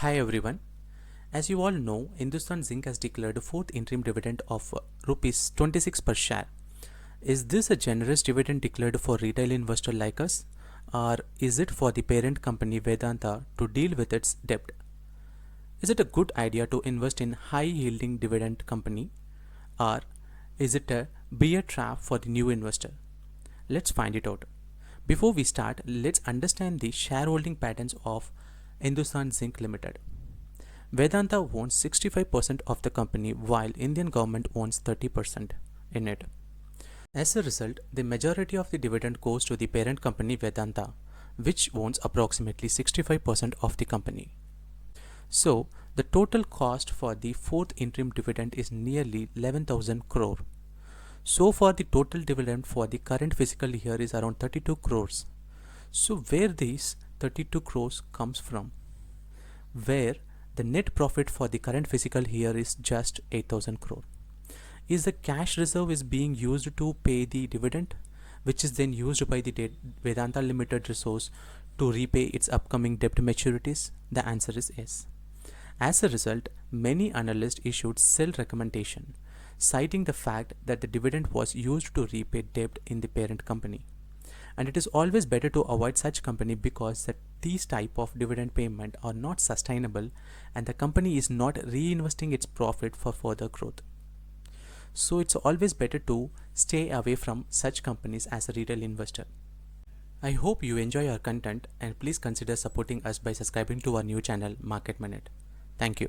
Hi everyone. As you all know, Hindustan Zinc has declared a fourth interim dividend of rupees 26 per share. Is this a generous dividend declared for retail investor like us, or is it for the parent company Vedanta to deal with its debt? Is it a good idea to invest in high-yielding dividend company, or is it a bear trap for the new investor? Let's find it out. Before we start, let's understand the shareholding patterns of Hindustan Zinc Limited. Vedanta owns 65% of the company while Indian government owns 30% in it. As a result, the majority of the dividend goes to the parent company Vedanta, which owns approximately 65% of the company. So, the total cost for the fourth interim dividend is nearly 11,000 crore. So far, the total dividend for the current fiscal year is around 32 crores. So, where these 32 crores comes from? Where the net profit for the current fiscal year is just 8,000 crore. Is the cash reserve is being used to pay the dividend, which is then used by the Vedanta Limited resource to repay its upcoming debt maturities? The answer is yes. As a result, many analysts issued sell recommendation, citing the fact that the dividend was used to repay debt in the parent company. And it is always better to avoid such company because that these type of dividend payment are not sustainable and the company is not reinvesting its profit for further growth. So it's always better to stay away from such companies as a retail investor. I hope you enjoy our content and please consider supporting us by subscribing to our new channel Market Minute. Thank you.